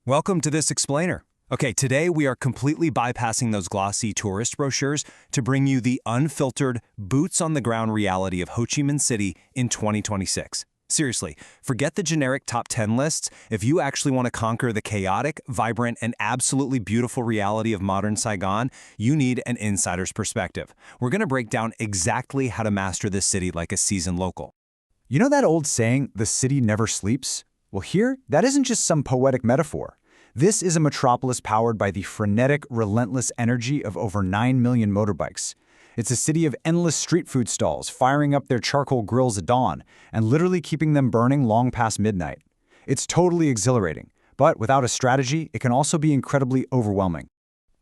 Welcome to this explainer. Okay, today we are completely bypassing those glossy tourist brochures to bring you the unfiltered, boots-on-the-ground reality of Ho Chi Minh City in 2026. Seriously, forget the generic top 10 lists. If you actually want to conquer the chaotic, vibrant, and absolutely beautiful reality of modern Saigon, you need an insider's perspective. We're going to break down exactly how to master this city like a seasoned local. You know that old saying, the city never sleeps? Well, here, that isn't just some poetic metaphor. This is a metropolis powered by the frenetic, relentless energy of over 9 million motorbikes. It's a city of endless street food stalls firing up their charcoal grills at dawn and literally keeping them burning long past midnight. It's totally exhilarating, but without a strategy, it can also be incredibly overwhelming.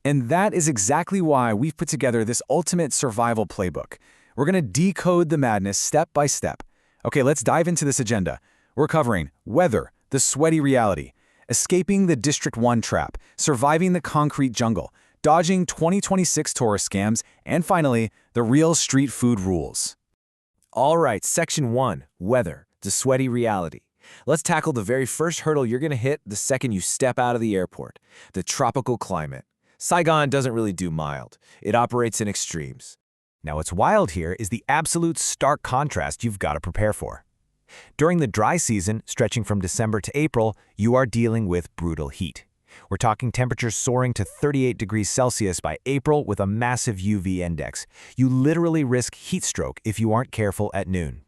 And that is exactly why we've put together this ultimate survival playbook. We're going to decode the madness step by step. Okay, let's dive into this agenda. We're covering weather, the sweaty reality, escaping the District 1 trap, surviving the concrete jungle, dodging 2026 tourist scams, and finally, the real street food rules. All right, Section 1, weather, the sweaty reality. Let's tackle the very first hurdle you're going to hit the second you step out of the airport, the tropical climate. Saigon doesn't really do mild. It operates in extremes. Now, what's wild here is the absolute stark contrast you've got to prepare for. During the dry season, stretching from December to April, you are dealing with brutal heat. We're talking temperatures soaring to 38 degrees Celsius by April with a massive UV index. You literally risk heat stroke if you aren't careful at noon.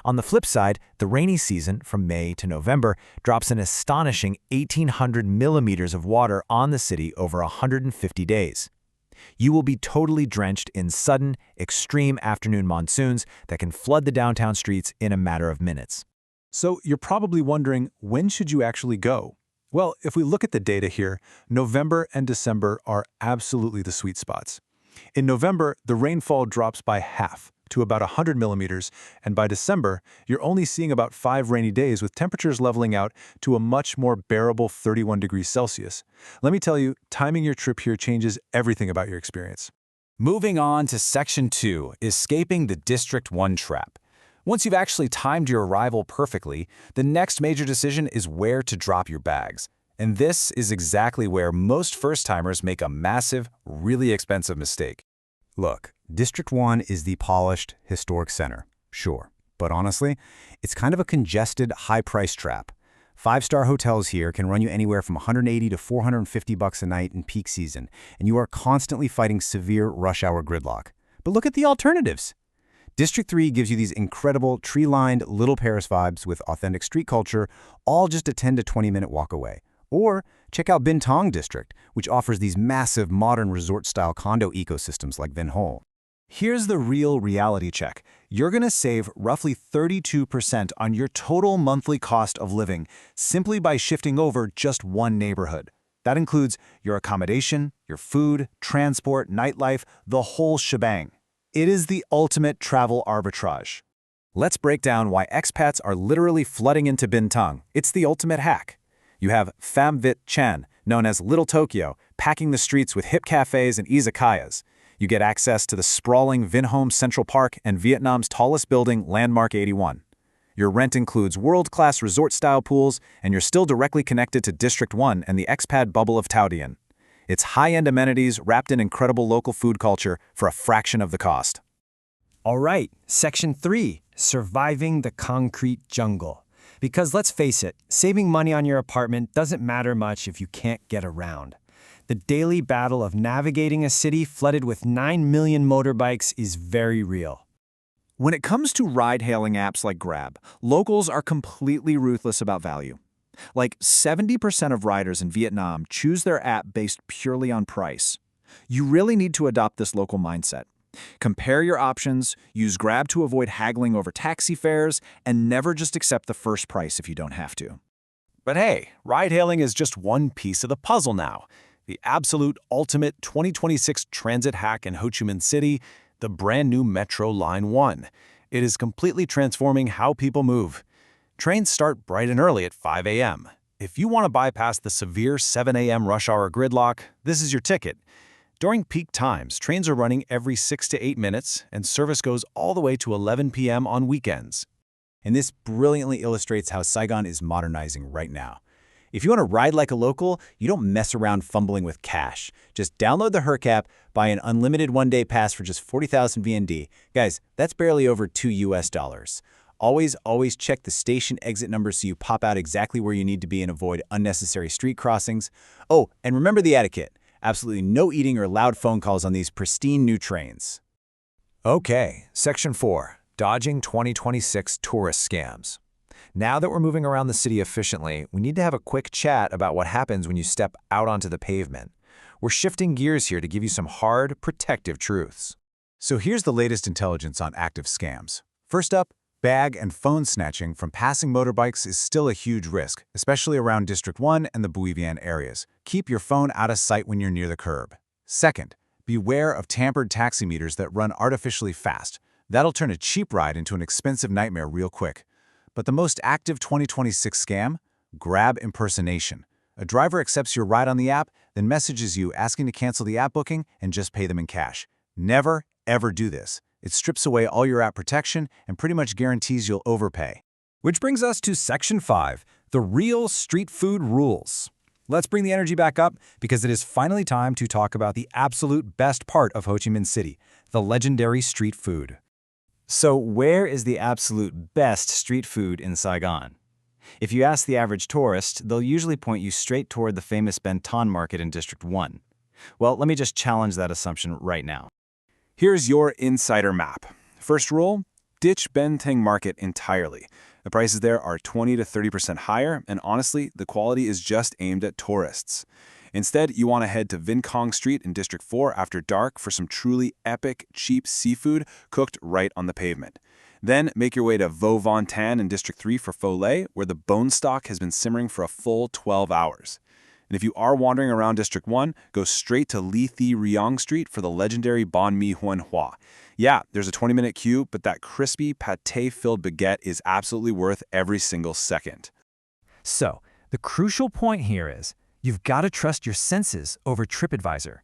On the flip side, the rainy season, from May to November, drops an astonishing 1,800 millimeters of water on the city over 150 days. You will be totally drenched in sudden, extreme afternoon monsoons that can flood the downtown streets in a matter of minutes. So you're probably wondering, when should you actually go? Well, if we look at the data here, November and December are absolutely the sweet spots. In November, the rainfall drops by half to about 100 millimeters, and by December, you're only seeing about 5 rainy days with temperatures leveling out to a much more bearable 31 degrees Celsius. Let me tell you, timing your trip here changes everything about your experience. Moving on to Section 2, escaping the District 1 trap. Once you've actually timed your arrival perfectly, the next major decision is where to drop your bags. And this is exactly where most first-timers make a massive, really expensive mistake. Look, District 1 is the polished, historic center, sure. But honestly, it's kind of a congested, high-price trap. 5-star hotels here can run you anywhere from $180 to $450 a night in peak season, and you are constantly fighting severe rush hour gridlock. But look at the alternatives. District 3 gives you these incredible, tree-lined Little Paris vibes with authentic street culture, all just a 10 to 20-minute walk away. Or check out Bintang District, which offers these massive, modern resort-style condo ecosystems like Vinh Ho. Here's the real reality check. You're going to save roughly 32% on your total monthly cost of living simply by shifting over just one neighborhood. That includes your accommodation, your food, transport, nightlife, the whole shebang. It is the ultimate travel arbitrage. Let's break down why expats are literally flooding into Bintang. It's the ultimate hack. You have Pham Vit Chan, known as Little Tokyo, packing the streets with hip cafes and izakayas. You get access to the sprawling Vinh Ho Central Park and Vietnam's tallest building, Landmark 81. Your rent includes world-class resort-style pools, and you're still directly connected to District 1 and the expat bubble of Tao Dien. It's high-end amenities wrapped in incredible local food culture for a fraction of the cost. All right, Section 3, surviving the concrete jungle. Because let's face it, saving money on your apartment doesn't matter much if you can't get around. The daily battle of navigating a city flooded with 9 million motorbikes is very real. When it comes to ride-hailing apps like Grab, locals are completely ruthless about value. Like 70% of riders in Vietnam choose their app based purely on price. You really need to adopt this local mindset. Compare your options, use Grab to avoid haggling over taxi fares, and never just accept the first price if you don't have to. But hey, ride-hailing is just one piece of the puzzle now. The absolute ultimate 2026 transit hack in Ho Chi Minh City, the brand new Metro Line 1. It is completely transforming how people move. Trains start bright and early at 5 a.m. If you want to bypass the severe 7 a.m. rush hour gridlock, this is your ticket. During peak times, trains are running every 6 to 8 minutes, and service goes all the way to 11 p.m. on weekends. And this brilliantly illustrates how Saigon is modernizing right now. If you want to ride like a local, you don't mess around fumbling with cash. Just download the Herc app, buy an unlimited one-day pass for just 40,000 VND. Guys, that's barely over $2 US. Always check the station exit number so you pop out exactly where you need to be and avoid unnecessary street crossings. Oh, and remember the etiquette. Absolutely no eating or loud phone calls on these pristine new trains. Okay, Section 4, Dodging 2026 Tourist Scams. Now that we're moving around the city efficiently, we need to have a quick chat about what happens when you step out onto the pavement. We're shifting gears here to give you some hard, protective truths. So here's the latest intelligence on active scams. First up, bag and phone snatching from passing motorbikes is still a huge risk, especially around District 1 and the Buivian areas. Keep your phone out of sight when you're near the curb. Second, beware of tampered taximeters that run artificially fast. That'll turn a cheap ride into an expensive nightmare real quick. But the most active 2026 scam? Grab impersonation. A driver accepts your ride on the app, then messages you asking to cancel the app booking and just pay them in cash. Never, ever do this. It strips away all your app protection and pretty much guarantees you'll overpay. Which brings us to Section 5, the real street food rules. Let's bring the energy back up because it is finally time to talk about the absolute best part of Ho Chi Minh City, the legendary street food. So where is the absolute best street food in Saigon? If you ask the average tourist, they'll usually point you straight toward the famous Ben Thanh Market in District 1. Well, let me just challenge that assumption right now. Here's your insider map. First rule, ditch Ben Thanh Market entirely. The prices there are 20 to 30% higher, and honestly, the quality is just aimed at tourists. Instead, you want to head to Vinh Cong Street in District 4 after dark for some truly epic, cheap seafood cooked right on the pavement. Then make your way to Vo Von Tan in District 3 for pho lay, where the bone stock has been simmering for a full 12 hours. And if you are wandering around District 1, go straight to Li Thi Riong Street for the legendary Banh Mi Huan Hua. Yeah, there's a 20-minute queue, but that crispy, pâté-filled baguette is absolutely worth every single second. So, the crucial point here is, you've got to trust your senses over TripAdvisor.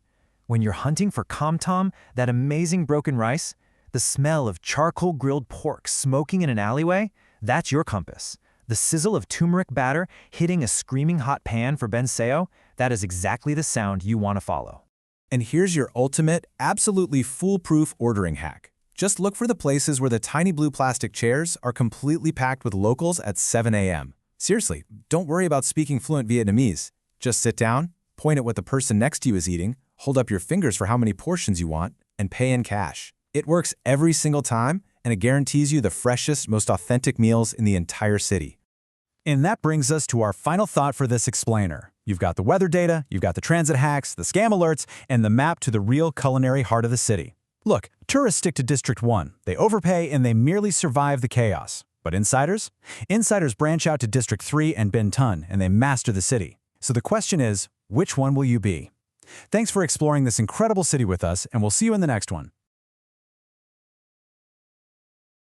When you're hunting for com tom, that amazing broken rice, the smell of charcoal-grilled pork smoking in an alleyway, that's your compass. The sizzle of turmeric batter hitting a screaming hot pan for Ben Seo, that is exactly the sound you want to follow. And here's your ultimate, absolutely foolproof ordering hack. Just look for the places where the tiny blue plastic chairs are completely packed with locals at 7 a.m. Seriously, don't worry about speaking fluent Vietnamese. Just sit down, point at what the person next to you is eating, hold up your fingers for how many portions you want, and pay in cash. It works every single time, and it guarantees you the freshest, most authentic meals in the entire city. And that brings us to our final thought for this explainer. You've got the weather data, you've got the transit hacks, the scam alerts, and the map to the real culinary heart of the city. Look, tourists stick to District 1. They overpay and they merely survive the chaos. But insiders? Insiders branch out to District 3 and Ben Thanh, and they master the city. So the question is, which one will you be? Thanks for exploring this incredible city with us, and we'll see you in the next one.